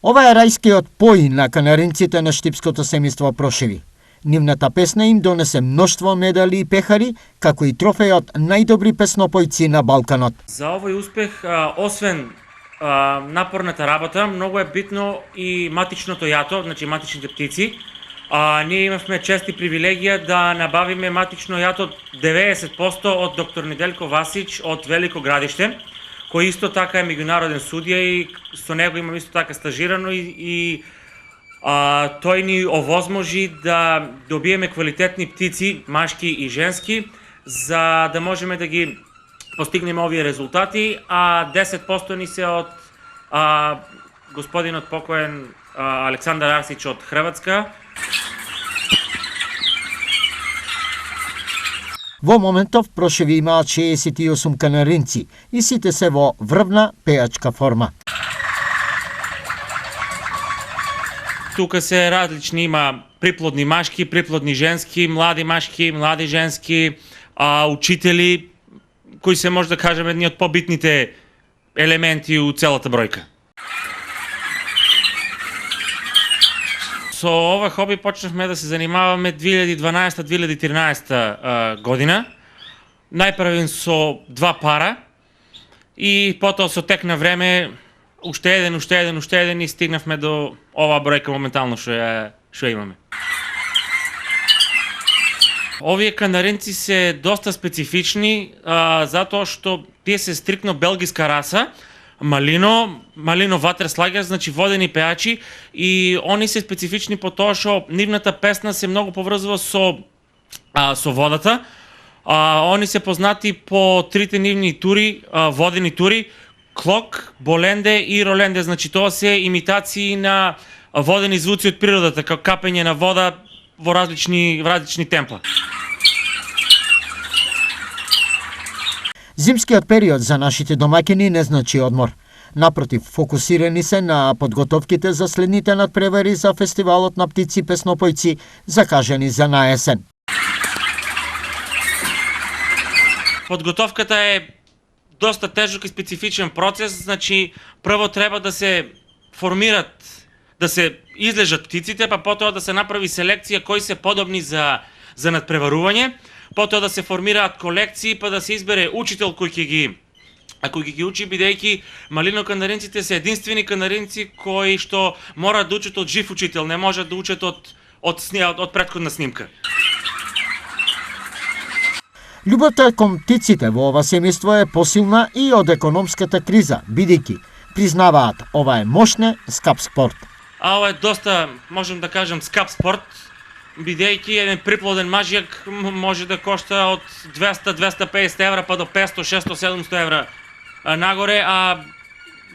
Ова е рајскиот пој на канаринците на штипското семејство Прошеви. Нивната песна им донесе мноштво медали и пехари, како и трофејот најдобри песнопојци на Балканот. За овој успех, освен напорната работа, многу е битно и матичното јато, значи матичните птици. Ние имавме чест и привилегија да набавиме матично јато 90% од доктор Неделко Васич од Велико Градиште, кој исто така е меѓународен судија и со него имам исто така стажирано и тој ни овозможи да добиеме квалитетни птици, машки и женски, за да можеме да ги постигнеме овие резултати, а 10% ни се од господинот покоен Александар Арсич од Хрватска. Во моментов Прошеви имаат 68 канаринци и сите се во врвна пејачка форма. Тука се различни, има приплодни машки, приплодни женски, млади машки, млади женски, учители, кои се може да кажем едни од побитните елементи у целата бројка. Со ова хоби почнавме да се занимаваме 2012-2013 година. Најпрвен со 2 пара и потоа со тек на време уште еден и стигнавме до оваа бројка моментално што имаме. Овие канаринци се доста специфични, затоа што тие се стрикно белгиска раса, малино ватер слагер, значи водени пејачи, и они се специфични по тоа што нивната песна се многу поврзува со водата. Они се познати по трите нивни тури, водени тури, клок, боленде и роленде, значи тоа се имитации на водени звуци од природата, како капење на вода во различни темпа. Зимскиот период за нашите домаќини не значи одмор. Напротив, фокусирани се на подготовките за следните надпревари за фестивалот на птици песнопојци, закажани за наесен. Подготовката е доста тежок и специфичен процес, значи прво треба да се формират, да се излежат птиците, па потоа да се направи селекција кои се подобни за надпреварување, потоа да се формираат колекции, па да се избере учител кој ќе ги учи, бидејќи малино канаринците се единствени канаринци кои што мора да учат од жив учител, не можат да учат од претходна снимка. Љубовта кон птиците во ова семејство е посилна и од економската криза, бидејќи признаваат ова е мощне, скап спорт. Ова е доста, можем да кажем, скап спорт, бидејќи еден приплоден мажјак може да кошта од 200-250 евра па до 500-600-700 евра нагоре, а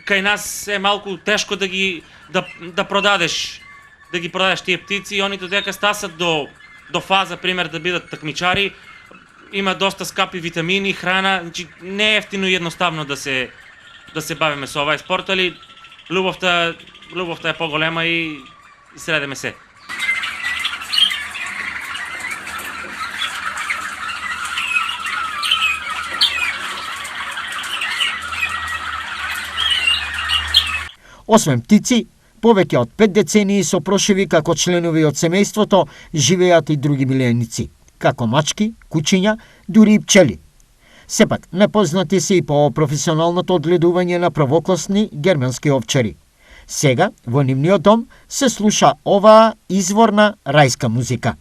кај нас е малку тешко да ги продадеш тие птици, и они додека стасат до фаза, пример, да бидат такмичари, има доста скапи витамини, храна, значи не е ефтино и едноставно да се бавиме со овај спорт, али љубовта е поголема и средеме се. Освен птици, повеќе од 5 децении со Прошеви како членови од семејството живеат и други миленици, како мачки, кучиња, дури и пчели. Сепак, непознати се и по професионалното одгледување на првокласни германски овчари. Сега, во нивниот дом, се слуша оваа изворна рајска музика.